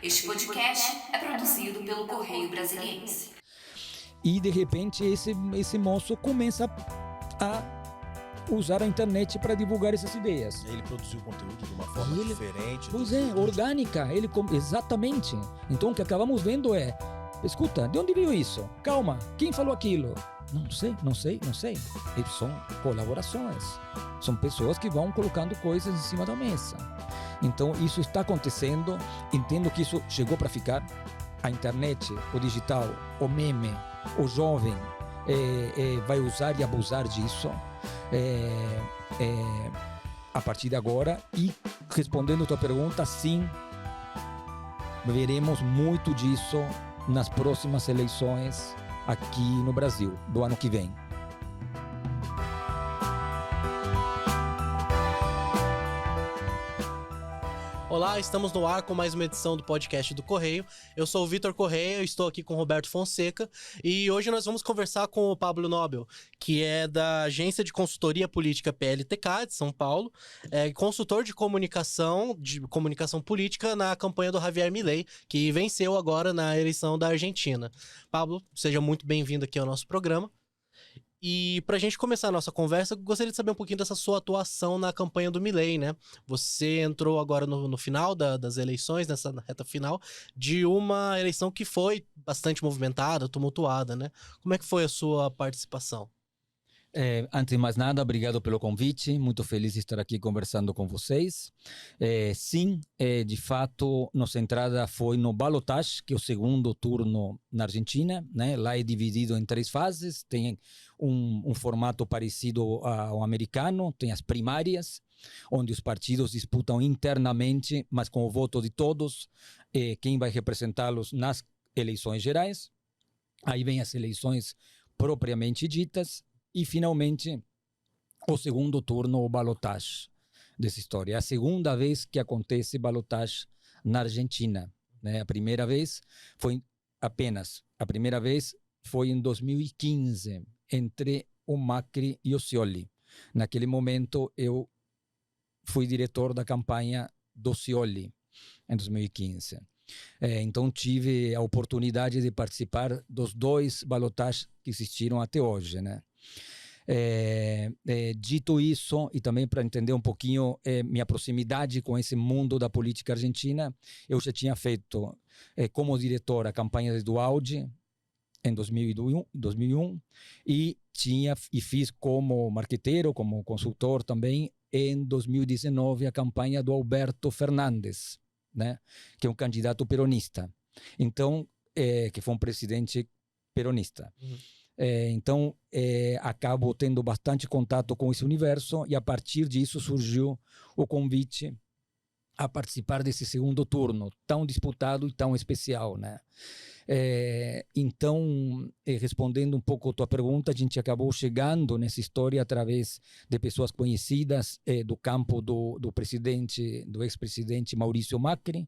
Este podcast é produzido pelo Correio Brasiliense. E de repente esse moço começa a usar a internet para divulgar essas ideias. Ele produziu conteúdo de uma forma diferente. Pois é, orgânica. Exatamente. Então o que acabamos vendo é: escuta, de onde veio isso? Calma, quem falou aquilo? Não sei. E são colaborações. São pessoas que vão colocando coisas em cima da mesa. Então isso está acontecendo. Entendo que isso chegou para ficar. A internet, o digital, o meme, o jovem vai usar e abusar disso a partir de agora. E respondendo a tua pergunta, sim, veremos muito disso nas próximas eleições aqui no Brasil, do ano que vem. Olá, estamos no ar com mais uma edição do podcast do Correio. Eu sou o Vitor Correia, eu estou aqui com o Roberto Fonseca e hoje nós vamos conversar com o Pablo Nobel, que é da Agência de Consultoria Política PLTK de São Paulo, consultor de comunicação política na campanha do Javier Milei, que venceu agora na eleição da Argentina. Pablo, seja muito bem-vindo aqui ao nosso programa. E pra gente começar a nossa conversa, eu gostaria de saber um pouquinho dessa sua atuação na campanha do Milei, né? Você entrou agora no final das eleições, nessa reta final, de uma eleição que foi bastante movimentada, tumultuada, né? Como é que foi a sua participação? Antes de mais nada, obrigado pelo convite. Muito feliz de estar aqui conversando com vocês. Sim, de fato, nossa entrada foi no balotage, que é o segundo turno na Argentina, né? Lá é dividido em 3 fases. Tem um formato parecido ao americano. Tem as primárias, onde os partidos disputam internamente, mas com o voto de todos, quem vai representá-los nas eleições gerais. Aí vem as eleições propriamente ditas. E, finalmente, o segundo turno, o balotage dessa história. É a segunda vez que acontece balotage na Argentina, né? A primeira vez foi em 2015, entre o Macri e o Scioli. Naquele momento, eu fui diretor da campanha do Scioli, em 2015. Então, tive a oportunidade de participar dos 2 balotagens que existiram até hoje, né? Dito isso, e também para entender um pouquinho minha proximidade com esse mundo da política argentina, eu já tinha feito como diretor a campanha de Dualdi em 2001 e fiz como marqueteiro, como consultor também em 2019 a campanha do Alberto Fernandes, né, que é um candidato peronista, então que foi um presidente peronista. Então, acabo tendo bastante contato com esse universo e a partir disso surgiu o convite a participar desse segundo turno, tão disputado e tão especial, né? Então, respondendo um pouco a tua pergunta, a gente acabou chegando nessa história através de pessoas conhecidas do campo do ex-presidente Maurício Macri,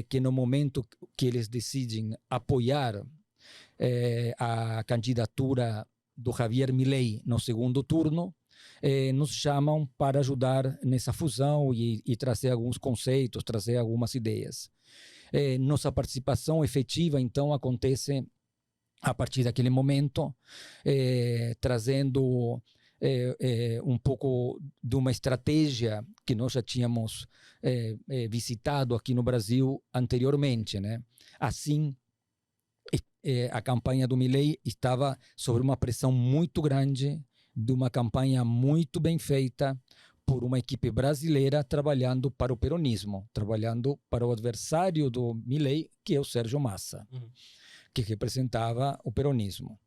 que no momento que eles decidem apoiar a candidatura do Javier Milei no segundo turno, nos chamam para ajudar nessa fusão e trazer alguns conceitos, trazer algumas ideias. Nossa participação efetiva, então, acontece a partir daquele momento, trazendo um pouco de uma estratégia que nós já tínhamos visitado aqui no Brasil anteriormente, né? Assim, a campanha do Milei estava sob uma pressão muito grande de uma campanha muito bem feita por uma equipe brasileira trabalhando para o peronismo, trabalhando para o adversário do Milei, que é o Sérgio Massa, que representava o peronismo.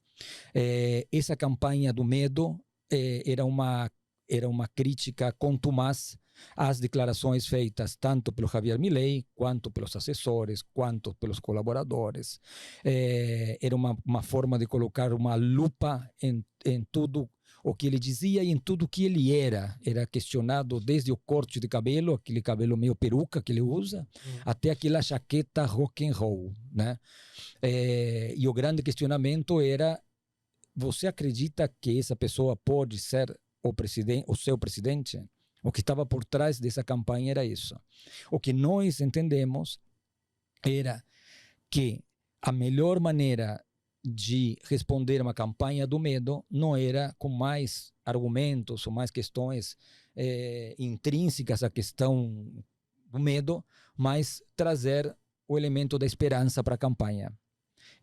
Essa campanha do medo era uma crítica contumaz às declarações feitas tanto pelo Javier Milei, quanto pelos assessores, quanto pelos colaboradores. Era uma forma de colocar uma lupa em tudo o que ele dizia e em tudo o que ele era. Era questionado desde o corte de cabelo, aquele cabelo meio peruca que ele usa, até aquela jaqueta rock and roll, né? E o grande questionamento era: você acredita que essa pessoa pode ser o seu presidente? O que estava por trás dessa campanha era isso. O que nós entendemos era que a melhor maneira de responder uma campanha do medo não era com mais argumentos ou mais questões intrínsecas à questão do medo, mas trazer o elemento da esperança para a campanha.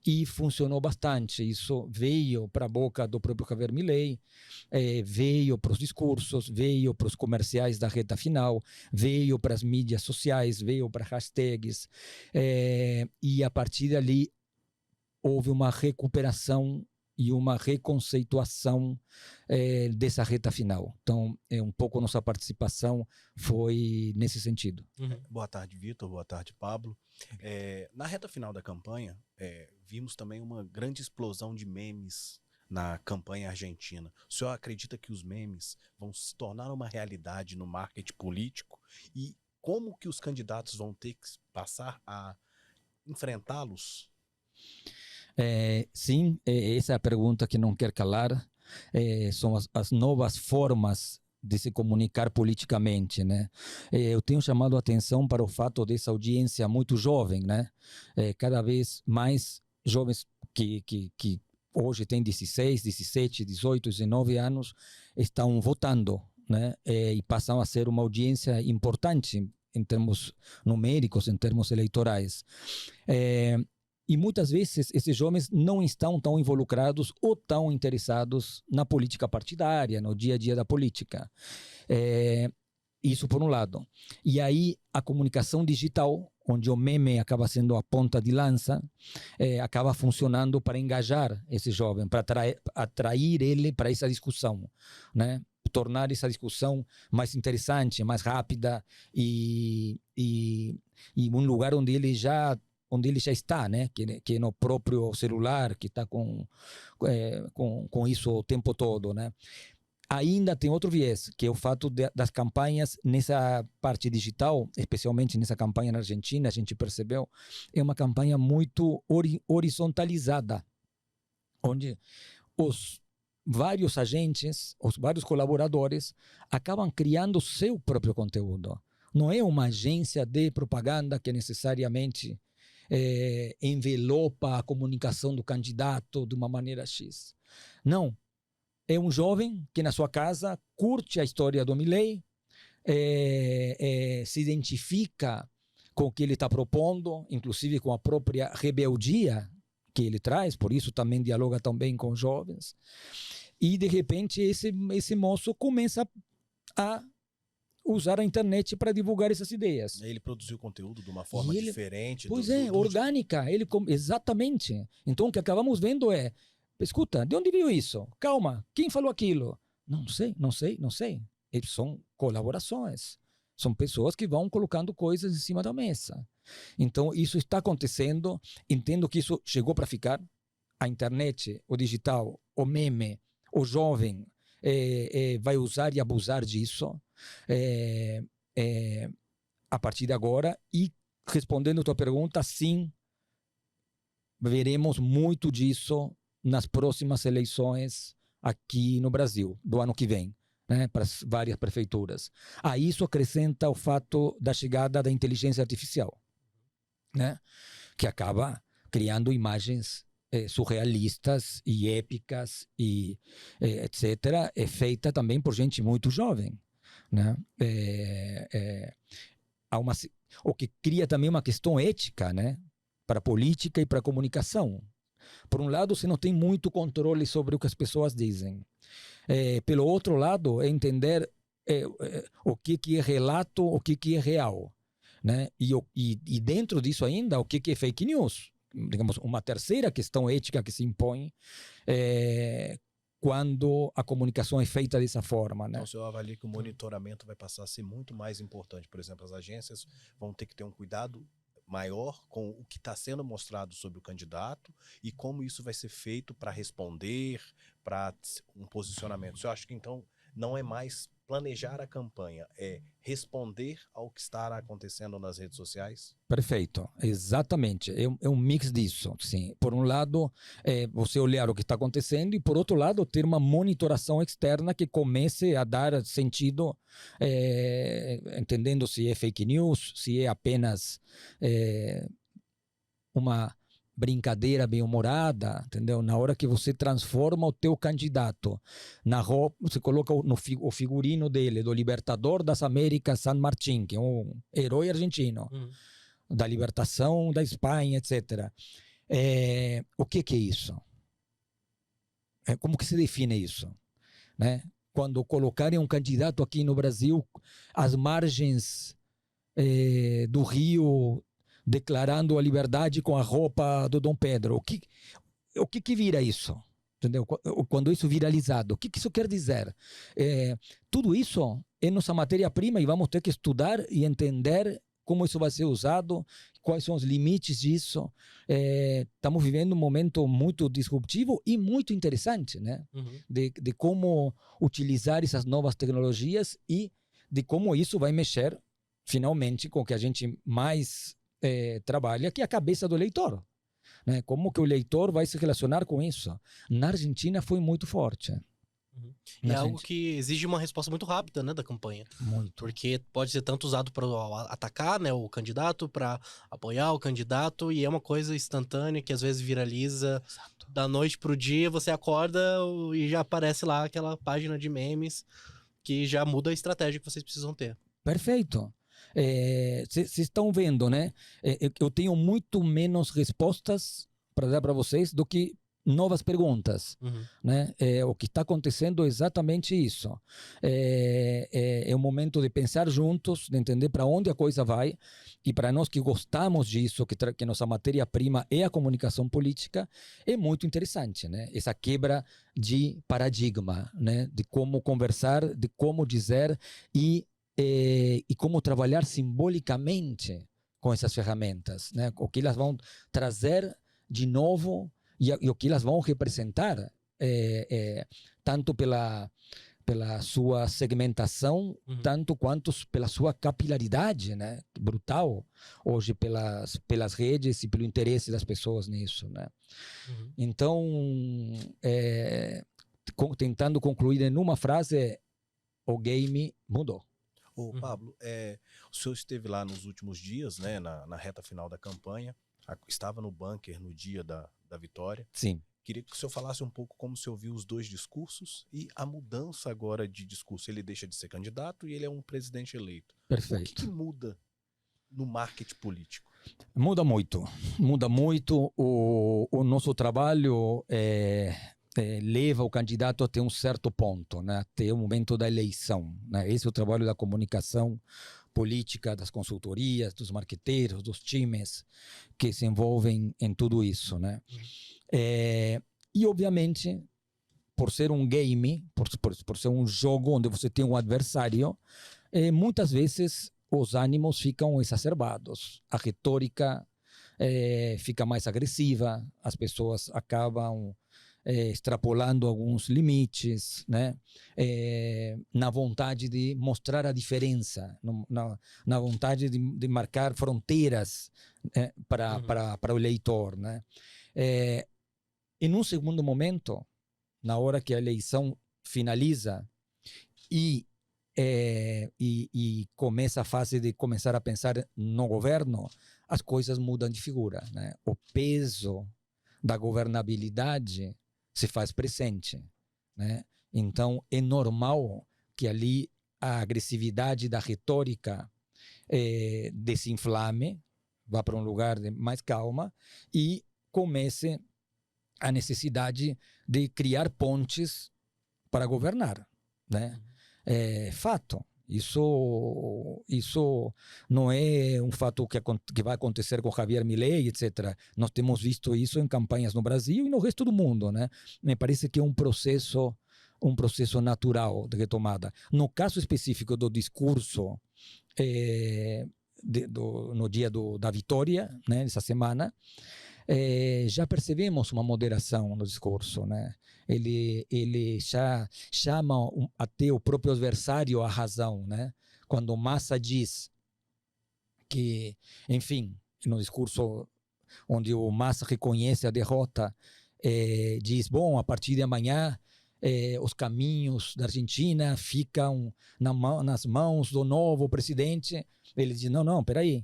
E funcionou bastante. Isso veio para a boca do próprio Javier Milei, veio para os discursos, veio para os comerciais da reta final, veio para as mídias sociais, veio para hashtags, e a partir dali houve uma recuperação e uma reconceituação dessa reta final. Então, um pouco nossa participação foi nesse sentido. Boa tarde, Vitor. Boa tarde, Pablo. Na reta final da campanha, vimos também uma grande explosão de memes na campanha argentina. O senhor acredita que os memes vão se tornar uma realidade no marketing político? E como que os candidatos vão ter que passar a enfrentá-los? Sim, essa é a pergunta que não quer calar. São as novas formas de se comunicar politicamente, né? Eu tenho chamado a atenção para o fato dessa audiência muito jovem, né? Cada vez mais jovens que hoje têm 16, 17, 18, 19 anos estão votando, né? E passam a ser uma audiência importante em termos numéricos, em termos eleitorais. E muitas vezes esses jovens não estão tão involucrados ou tão interessados na política partidária, no dia a dia da política. Isso por um lado. E aí a comunicação digital, onde o meme acaba sendo a ponta de lança, acaba funcionando para engajar esse jovem, para atrair ele para essa discussão, né? Tornar essa discussão mais interessante, mais rápida e um lugar onde ele já está, né? Que no próprio celular, que está com isso o tempo todo, né? Ainda tem outro viés, que é o fato das campanhas nessa parte digital, especialmente nessa campanha na Argentina, a gente percebeu, é uma campanha muito horizontalizada, onde os vários agentes, os vários colaboradores acabam criando seu próprio conteúdo. Não é uma agência de propaganda que necessariamente envelopa a comunicação do candidato de uma maneira X. Não. É um jovem que na sua casa curte a história do Milei, se identifica com o que ele está propondo, inclusive com a própria rebeldia que ele traz, por isso também dialoga tão bem com os jovens. E, de repente, esse moço começa a usar a internet para divulgar essas ideias. Ele produziu conteúdo de uma forma diferente. Pois orgânica. Exatamente. Então, o que acabamos vendo é, escuta, de onde veio isso? Calma, quem falou aquilo? Não sei. São colaborações. São pessoas que vão colocando coisas em cima da mesa. Então, isso está acontecendo. Entendo que isso chegou para ficar. A internet, o digital, o meme, o jovem vai usar e abusar disso a partir de agora. E, respondendo a tua pergunta, sim, veremos muito disso nas próximas eleições aqui no Brasil, do ano que vem, né, para as várias prefeituras. A isso acrescenta o fato da chegada da inteligência artificial, né, que acaba criando imagens surrealistas e épicas, e etc., feita também por gente muito jovem, né? O que cria também uma questão ética, né, para a política e para a comunicação. Por um lado, você não tem muito controle sobre o que as pessoas dizem. Pelo outro lado, é entender o que é relato, o que é real, né? E dentro disso ainda, o que é fake news. Digamos, uma terceira questão ética que se impõe quando a comunicação é feita dessa forma, né? Então, o senhor avalia que o monitoramento vai passar a ser muito mais importante. Por exemplo, as agências vão ter que ter um cuidado maior com o que está sendo mostrado sobre o candidato e como isso vai ser feito para responder, para um posicionamento. Eu acho que então não é mais planejar a campanha, é responder ao que está acontecendo nas redes sociais? Perfeito, exatamente. É um mix disso. Sim. Por um lado, você olhar o que está acontecendo e, por outro lado, ter uma monitoração externa que comece a dar sentido, entendendo se é fake news, se é apenas uma brincadeira bem-humorada, entendeu? Na hora que você transforma o teu candidato na roupa, você coloca o figurino dele, do Libertador das Américas San Martín, que é um herói argentino, da libertação da Espanha, etc. O que é isso? Como que se define isso? Né? Quando colocarem um candidato aqui no Brasil, às margens do rio, declarando a liberdade com a roupa do Dom Pedro. O que vira isso? Entendeu? Quando isso viralizado, o que isso quer dizer? Tudo isso é nossa matéria-prima e vamos ter que estudar e entender como isso vai ser usado, quais são os limites disso. Estamos vivendo um momento muito disruptivo e muito interessante, né? De como utilizar essas novas tecnologias e de como isso vai mexer, finalmente, com o que a gente mais trabalha, que é a cabeça do eleitor. Né? Como que o eleitor vai se relacionar com isso? Na Argentina foi muito forte. E é algo que exige uma resposta muito rápida, né, da campanha. Muito. Porque pode ser tanto usado para atacar, né, o candidato, para apoiar o candidato, e é uma coisa instantânea que às vezes viraliza. Exato. Da noite pro dia, você acorda e já aparece lá aquela página de memes que já muda a estratégia que vocês precisam ter. Perfeito. Vocês estão vendo, né? Eu tenho muito menos respostas para dar para vocês do que novas perguntas, né? O que está acontecendo é exatamente isso. É um momento de pensar juntos, de entender para onde a coisa vai, e para nós que gostamos disso, que nossa matéria-prima é a comunicação política, é muito interessante, né? Essa quebra de paradigma, né? De como conversar, de como dizer e como trabalhar simbolicamente com essas ferramentas, né? O que elas vão trazer de novo e o que elas vão representar, tanto pela sua segmentação, tanto quanto pela sua capilaridade, né? Brutal, hoje pelas redes e pelo interesse das pessoas nisso, né? Então, tentando concluir em uma frase, o game mudou. Ô, Pablo, o senhor esteve lá nos últimos dias, né, na reta final da campanha, estava no bunker no dia da vitória. Sim. Queria que o senhor falasse um pouco como o senhor viu os dois discursos e a mudança agora de discurso. Ele deixa de ser candidato e ele é um presidente eleito. Perfeito. O que muda no marketing político? Muda muito. Muda muito. O nosso trabalho leva o candidato até um certo ponto, né? Até o momento da eleição, né? Esse é o trabalho da comunicação política, das consultorias, dos marqueteiros, dos times que se envolvem em tudo isso, né? E obviamente, por ser um game, por ser um jogo onde você tem um adversário, muitas vezes os ânimos ficam exacerbados, a retórica fica mais agressiva, as pessoas acabam extrapolando alguns limites, né? Na vontade de mostrar a diferença, na vontade de marcar fronteiras para o eleitor, né? Em um segundo momento, na hora que a eleição finaliza e começa a fase de começar a pensar no governo, as coisas mudam de figura, né? O peso da governabilidade se faz presente, né? Então é normal que ali a agressividade da retórica desinflame, vá para um lugar de mais calma e comece a necessidade de criar pontes para governar, né? Fato. Isso não é um fato que vai acontecer com Javier Milei, etc. Nós temos visto isso em campanhas no Brasil e no resto do mundo, né? Me parece que é um processo natural de retomada. No caso específico do discurso no dia da vitória, né, essa semana, já percebemos uma moderação no discurso, né? Ele já chama até o próprio adversário à razão, né? Quando Massa diz que, enfim, no discurso onde o Massa reconhece a derrota, diz, bom, a partir de amanhã os caminhos da Argentina ficam nas mãos do novo presidente. Ele diz, não, peraí,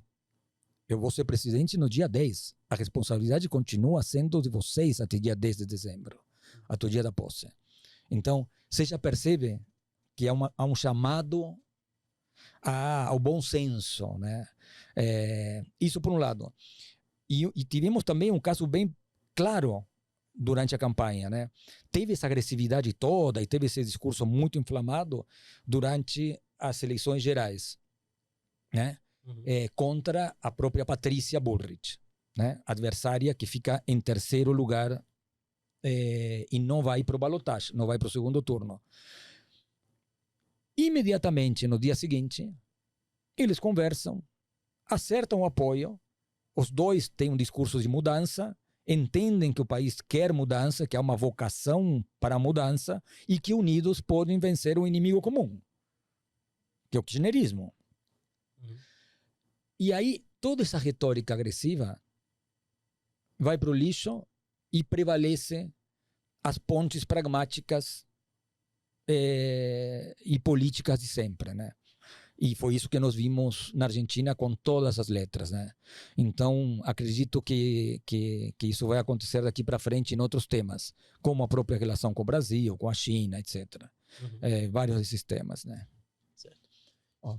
eu vou ser presidente no dia 10. A responsabilidade continua sendo de vocês até dia 10 de dezembro, até o dia da posse. Então, você já percebe que há um chamado ao bom senso, né? Isso por um lado. E tivemos também um caso bem claro durante a campanha, né? Teve essa agressividade toda e teve esse discurso muito inflamado durante as eleições gerais, né? Contra a própria Patrícia Bullrich, né? Adversária que fica em terceiro lugar e não vai para o balotage, não vai para o segundo turno. Imediatamente, no dia seguinte, eles conversam, acertam o apoio, os dois têm um discurso de mudança, entendem que o país quer mudança, que há uma vocação para a mudança e que unidos podem vencer o inimigo comum, que é o kirchnerismo. E aí, toda essa retórica agressiva vai para o lixo e prevalece as pontes pragmáticas e políticas de sempre, né? E foi isso que nós vimos na Argentina com todas as letras, né? Então, acredito que isso vai acontecer daqui para frente em outros temas, como a própria relação com o Brasil, com a China, etc. Vários desses temas, né?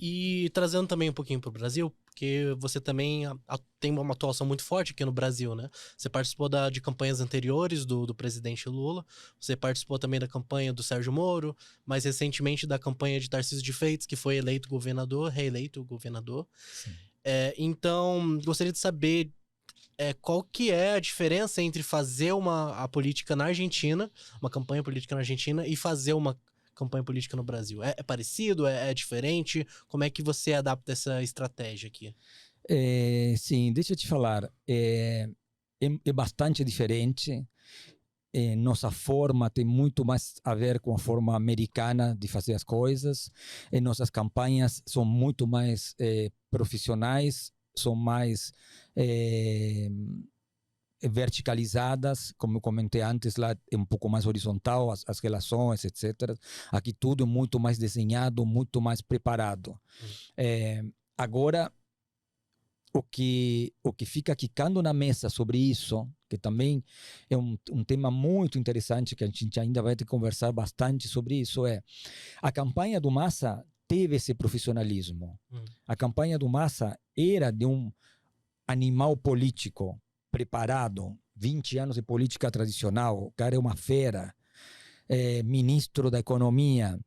E trazendo também um pouquinho para o Brasil, porque você também tem uma atuação muito forte aqui no Brasil, né? Você participou de campanhas anteriores do presidente Lula, você participou também da campanha do Sérgio Moro, mais recentemente da campanha de Tarcísio de Freitas, que foi reeleito governador. Então, gostaria de saber qual que é a diferença entre fazer a política na Argentina, uma campanha política na Argentina, e fazer uma campanha política no Brasil. É parecido? É diferente? Como é que você adapta essa estratégia aqui? Sim, deixa eu te falar. É bastante diferente. Nossa forma tem muito mais a ver com a forma americana de fazer as coisas. Nossas campanhas são muito mais profissionais, são mais verticalizadas, como eu comentei antes, lá é um pouco mais horizontal, as relações, etc. Aqui tudo é muito mais desenhado, muito mais preparado. Agora, o que fica quicando na mesa sobre isso, que também é um tema muito interessante, que a gente ainda vai ter que conversar bastante sobre isso, a campanha do Massa teve esse profissionalismo. A campanha do Massa era de um animal político preparado, 20 anos de política tradicional, o cara é uma fera, ministro da economia,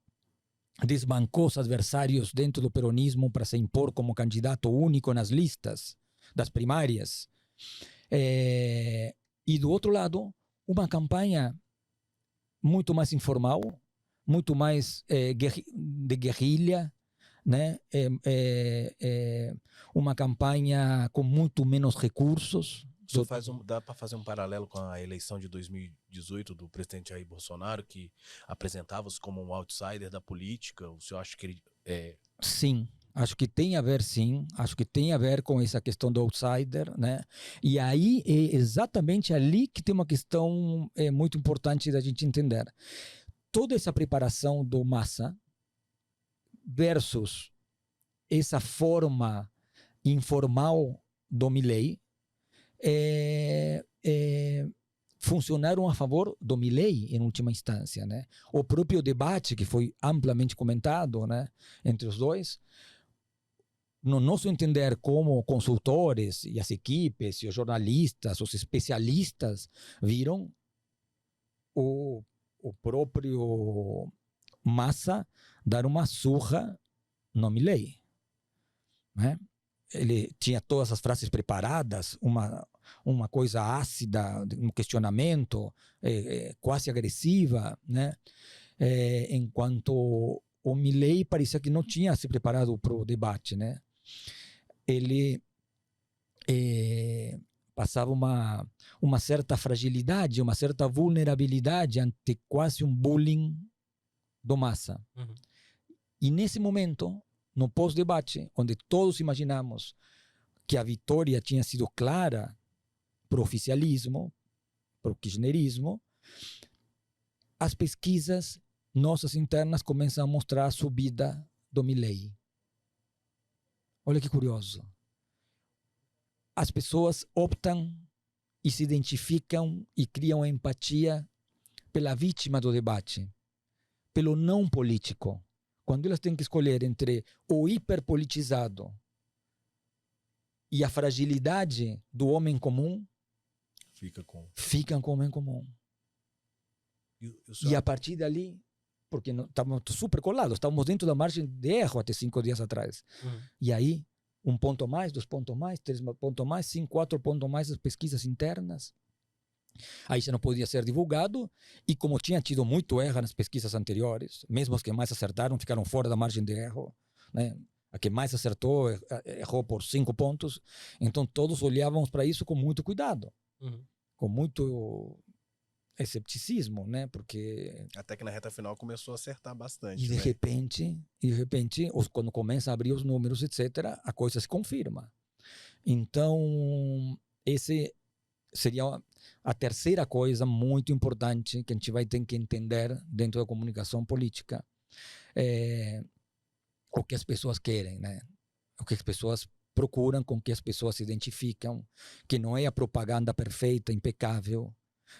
desbancou os adversários dentro do peronismo para se impor como candidato único nas listas das primárias. E do outro lado, uma campanha muito mais informal, muito mais de guerrilha, né? Uma campanha com muito menos recursos. Dá para fazer um paralelo com a eleição de 2018 do presidente Jair Bolsonaro, que apresentava-se como um outsider da política? O senhor acha que ele... Sim, acho que tem a ver, sim. Acho que tem a ver com essa questão do outsider, né? E aí é exatamente ali que tem uma questão muito importante da gente entender. Toda essa preparação do Massa versus essa forma informal do Milei funcionaram a favor do Milei em última instância, né? O próprio debate que foi amplamente comentado, né, entre os dois, no nosso entender como consultores e as equipes e os jornalistas, os especialistas viram o próprio Massa dar uma surra no Milei, né? Ele tinha todas as frases preparadas, uma coisa ácida, um questionamento quase agressiva, né? Enquanto o Milei parecia que não tinha se preparado para o debate, né? Ele passava uma certa fragilidade, uma certa vulnerabilidade ante quase um bullying do Massa. E nesse momento, no pós-debate, onde todos imaginamos que a vitória tinha sido clara para o oficialismo, para o kirchnerismo, as pesquisas nossas internas começam a mostrar a subida do Milei. Olha que curioso. as pessoas optam e se identificam e criam empatia pela vítima do debate, pelo não político. Quando elas têm que escolher entre o hiperpolitizado e a fragilidade do homem comum, ficam com o homem comum. E a partir dali, porque estávamos super colados, estávamos dentro da margem de erro até 5 dias atrás. E aí, 1 ponto mais, 2 pontos mais, 3 pontos mais, 5, 4 pontos mais das pesquisas internas. Aí já não podia ser divulgado, e como tinha tido muito erro nas pesquisas anteriores, mesmo os que mais acertaram ficaram fora da margem de erro, né? A que mais acertou errou por 5 pontos, então todos olhávamos para isso com muito cuidado, com muito escepticismo, né? Porque até que na reta final começou a acertar bastante. E de repente, quando começa a abrir os números, etc., a coisa se confirma. Então, esse seria a terceira coisa muito importante que a gente vai ter que entender dentro da comunicação política. O que as pessoas querem, né? O que as pessoas procuram, com que as pessoas se identificam, que não é a propaganda perfeita, impecável,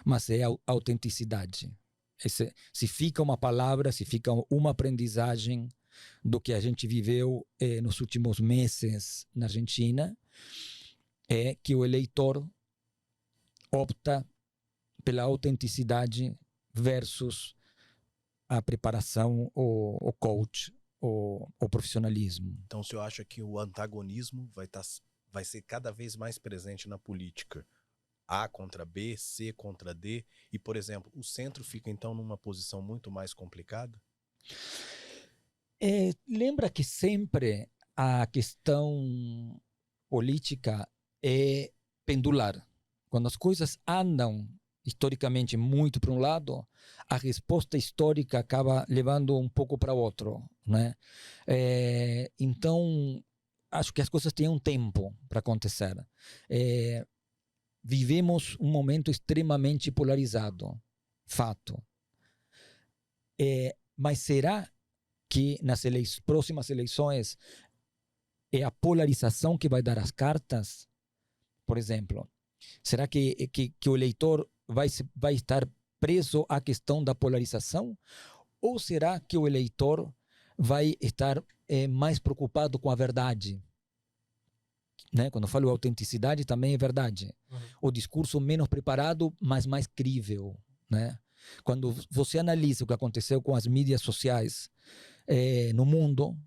mas é a autenticidade. Se fica uma palavra, se fica uma aprendizagem do que a gente viveu nos últimos meses na Argentina, é que o eleitor opta pela autenticidade versus a preparação, o coach, o profissionalismo. Então, o senhor acha que o antagonismo vai ser cada vez mais presente na política? A contra B, C contra D, e, por exemplo, o centro fica, então, numa posição muito mais complicada? Lembra que sempre a questão política é pendular. Quando as coisas andam historicamente muito para um lado, a resposta histórica acaba levando um pouco para outro, né? Então, acho que as coisas têm um tempo para acontecer. Vivemos um momento extremamente polarizado, fato. Mas será que nas próximas eleições é a polarização que vai dar as cartas? Por exemplo, será que o eleitor vai estar preso à questão da polarização? Ou será que o eleitor vai estar mais preocupado com a verdade? Né? Quando eu falo autenticidade, também é verdade. O discurso menos preparado, mas mais crível. Né? Quando você analisa o que aconteceu com as mídias sociais no mundo,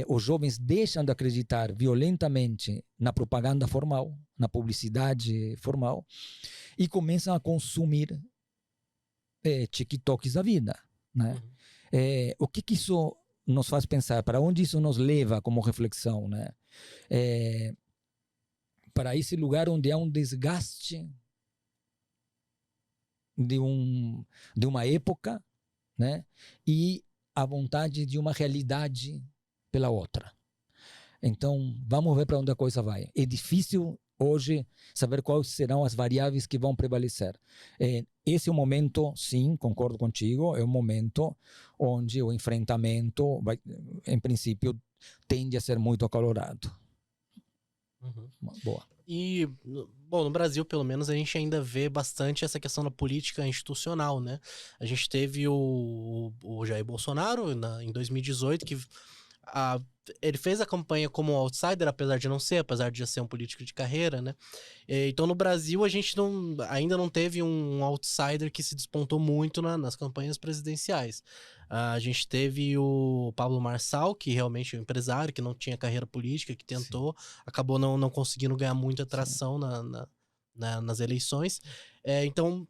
os jovens deixam de acreditar violentamente na propaganda formal, na publicidade formal, e começam a consumir TikToks da vida. Né? O que isso nos faz pensar? Para onde isso nos leva como reflexão? Né? Para esse lugar onde há um desgaste de uma época, né? E a vontade de uma realidade pela outra. Então, vamos ver para onde a coisa vai. É difícil hoje saber quais serão as variáveis que vão prevalecer. Esse é um momento, sim, concordo contigo, é um momento onde o enfrentamento, em princípio, tende a ser muito acalorado. Boa. E, bom, no Brasil, pelo menos, a gente ainda vê bastante essa questão da política institucional, né? A gente teve o Jair Bolsonaro em 2018, que ele fez a campanha como um outsider, apesar de não ser, apesar de já ser um político de carreira, né? Então, no Brasil, a gente ainda não teve um outsider que se despontou muito nas campanhas presidenciais. A gente teve o Pablo Marçal, que realmente é um empresário, que não tinha carreira política, que tentou, acabou não conseguindo ganhar muita atração nas eleições. Então,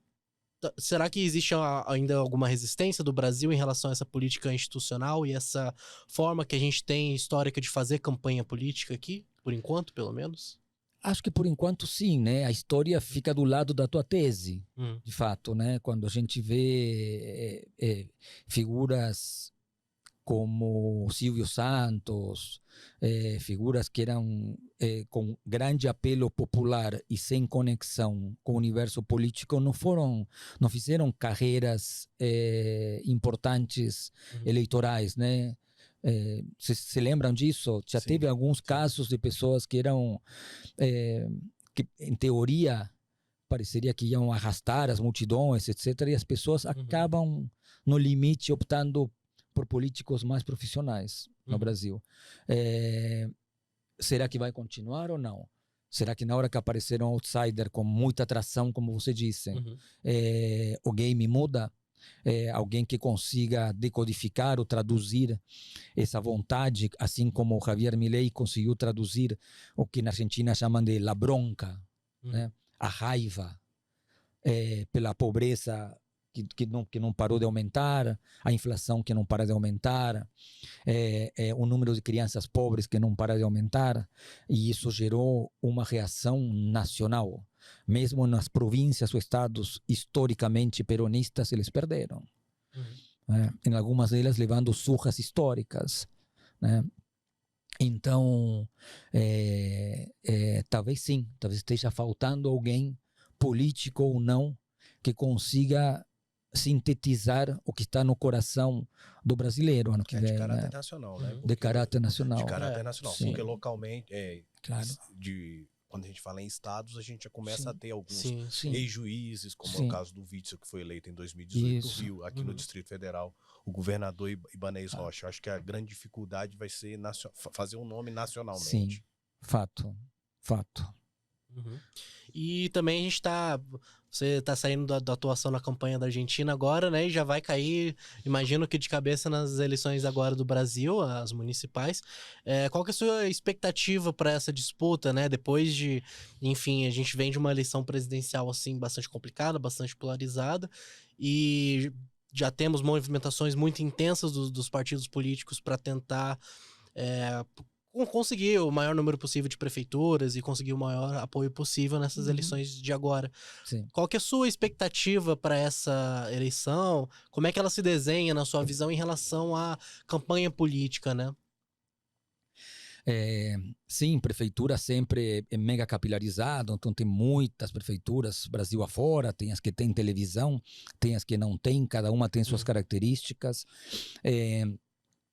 será que existe ainda alguma resistência do Brasil em relação a essa política institucional e essa forma que a gente tem histórica de fazer campanha política aqui? Por enquanto, pelo menos? Acho que por enquanto sim, né? A história fica do lado da tua tese, de fato, né? Quando a gente vê figuras como Silvio Santos, figuras que eram com grande apelo popular e sem conexão com o universo político, não fizeram carreiras importantes eleitorais, né? Vocês se lembram disso? Já Sim, teve alguns sim. casos de pessoas que eram, que em teoria, pareceria que iam arrastar as multidões, etc. E as pessoas acabam, no limite, optando por políticos mais profissionais no Brasil. Será que vai continuar ou não? Será que na hora que aparecer um outsider com muita atração, como você disse, o game muda? Alguém que consiga decodificar ou traduzir essa vontade, assim como o Javier Milei conseguiu traduzir o que na Argentina chamam de la bronca, né? A raiva pela pobreza que não parou de aumentar, a inflação que não para de aumentar, o número de crianças pobres que não para de aumentar, e isso gerou uma reação nacional. Mesmo nas províncias ou estados historicamente peronistas, eles perderam. Em algumas delas levando surras históricas, né? Então, talvez sim, talvez esteja faltando alguém, político ou não, que consiga sintetizar o que está no coração do brasileiro ano que vem. De caráter né? nacional, né? De caráter nacional. De caráter nacional. Sim. Porque localmente, Claro. quando a gente fala em estados, a gente já começa a ter alguns Sim. ex-juízes, como é o caso do Witzel, que foi eleito em 2018 no Rio, aqui no Distrito Federal, o governador Ibanez Rocha. Eu acho que a grande dificuldade vai ser fazer um nome nacionalmente. Sim, fato. E também a gente você tá saindo da atuação na campanha da Argentina agora, né? E já vai cair, imagino que de cabeça nas eleições agora do Brasil, as municipais. Qual que é a sua expectativa para essa disputa, né? Depois de, enfim, a gente vem de uma eleição presidencial assim bastante complicada, bastante polarizada, e já temos movimentações muito intensas dos partidos políticos para tentar conseguir o maior número possível de prefeituras e conseguir o maior apoio possível nessas eleições de agora. Sim. Qual que é a sua expectativa para essa eleição? Como é que ela se desenha na sua visão em relação à campanha política, né? Sim, prefeitura sempre é mega capilarizada, então tem muitas prefeituras Brasil afora, tem as que têm televisão, tem as que não têm, cada uma tem suas características.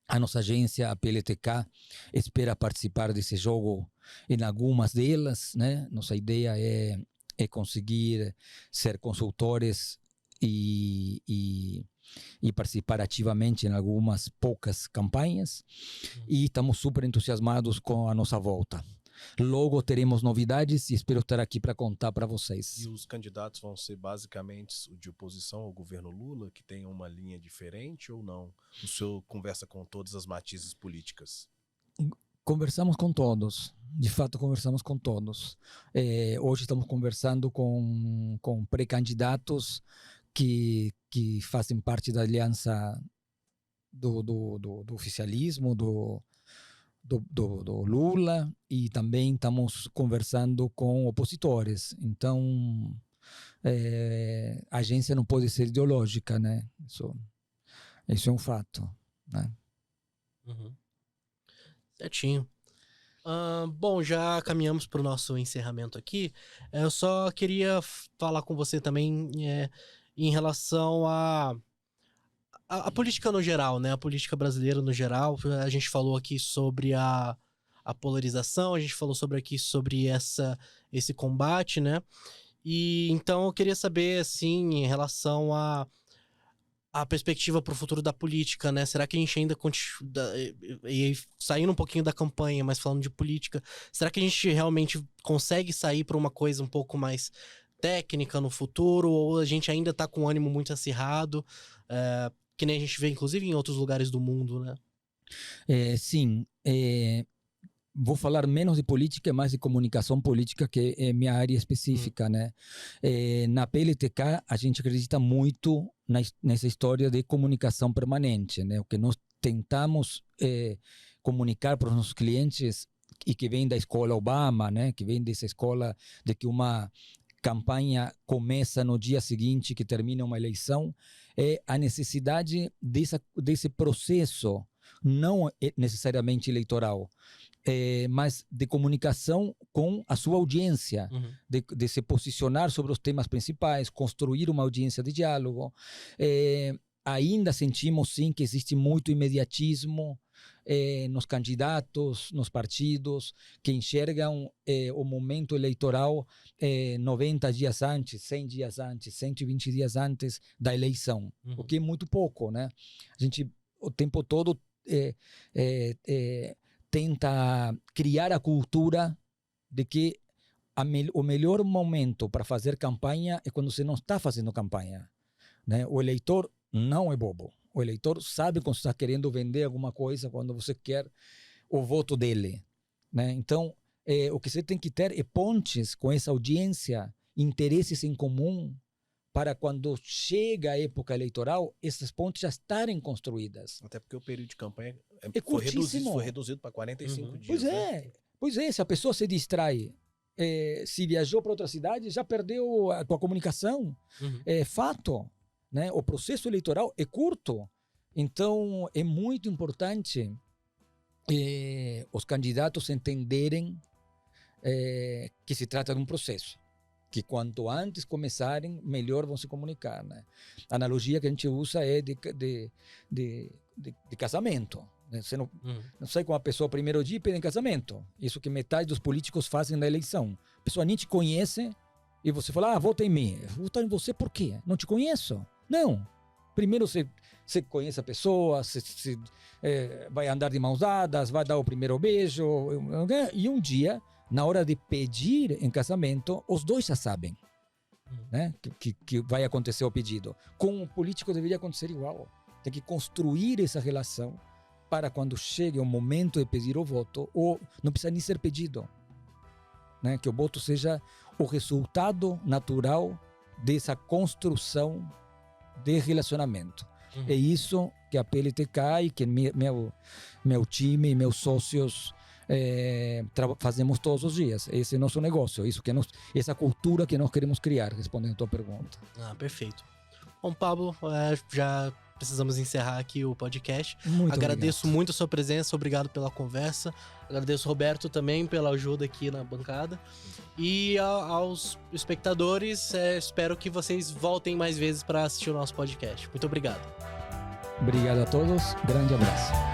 A nossa agência, a PLTK, espera participar desse jogo em algumas delas, né? Nossa ideia é conseguir ser consultores e participar ativamente em algumas poucas campanhas, e estamos super entusiasmados com a nossa volta. Logo teremos novidades e espero estar aqui para contar para vocês. E os candidatos vão ser basicamente de oposição ao governo Lula, que tem uma linha diferente ou não? O senhor conversa com todas as matizes políticas? Conversamos com todos, de fato conversamos com todos. Hoje estamos conversando com pré-candidatos que fazem parte da aliança do oficialismo, do Lula, e também estamos conversando com opositores. Então, a agência não pode ser ideológica, né? Isso é um fato, né? Certinho. Bom, já caminhamos para o nosso encerramento aqui. Eu só queria falar com você também em relação a política no geral, né? A política brasileira no geral. A gente falou aqui sobre a polarização, a gente falou sobre esse combate, né? E então eu queria saber, assim, em relação a perspectiva para o futuro da política, né? Será que a gente ainda e saindo um pouquinho da campanha, mas falando de política, será que a gente realmente consegue sair para uma coisa um pouco mais técnica no futuro, ou a gente ainda está com um ânimo muito acirrado, que nem a gente vê inclusive em outros lugares do mundo, né? Sim, vou falar menos de política e mais de comunicação política, que é minha área específica, né? Na PLTK, a gente acredita muito nessa história de comunicação permanente, né? O que nós tentamos comunicar para os nossos clientes, e que vem da escola Obama, né? Que vem dessa escola de que uma campanha começa no dia seguinte que termina uma eleição, é a necessidade desse processo, não necessariamente eleitoral, mas de comunicação com a sua audiência, de se posicionar sobre os temas principais, construir uma audiência de diálogo. Ainda sentimos, sim, que existe muito imediatismo nos candidatos, nos partidos, que enxergam o momento eleitoral 90 dias antes, 100 dias antes, 120 dias antes da eleição, o que é muito pouco, né? A gente, o tempo todo, tenta criar a cultura de que o melhor momento para fazer campanha é quando você não está fazendo campanha, né? O eleitor não é bobo. O eleitor sabe quando está querendo vender alguma coisa, quando você quer o voto dele, né? Então, o que você tem que ter é pontes com essa audiência, interesses em comum, para quando chega a época eleitoral, essas pontes já estarem construídas. Até porque o período de campanha curtíssimo. foi reduzido para 45 dias. Pois é, pois é, se a pessoa se distrai, se viajou para outra cidade, já perdeu a tua comunicação. É fato, né? O processo eleitoral é curto. Então, é muito importante os candidatos entenderem que se trata de um processo. Que quanto antes começarem, melhor vão se comunicar, né? A analogia que a gente usa é de casamento. Né? Você não sai com a pessoa o primeiro dia e pede em casamento. Isso que metade dos políticos fazem na eleição. A pessoa nem te conhece e você fala, vota em mim. Votar em você por quê? Não te conheço. Não. Primeiro você conhece a pessoa, você vai andar de mãos dadas, vai dar o primeiro beijo. E um dia, na hora de pedir em casamento, os dois já sabem, né, que vai acontecer o pedido. Com o político deveria acontecer igual. Tem que construir essa relação para quando chegue o momento de pedir o voto, ou não precisa nem ser pedido, né, que o voto seja o resultado natural dessa construção de relacionamento. É isso que a PLTK e que meu time e meus sócios fazemos todos os dias. Esse é o nosso negócio, essa cultura que nós queremos criar, respondendo a tua pergunta. Perfeito. Bom, Pablo, já precisamos encerrar aqui o podcast. Agradeço muito a sua presença, obrigado pela conversa. Agradeço, Roberto, também pela ajuda aqui na bancada. E aos espectadores, espero que vocês voltem mais vezes para assistir o nosso podcast. Muito obrigado. Obrigado a todos, grande abraço.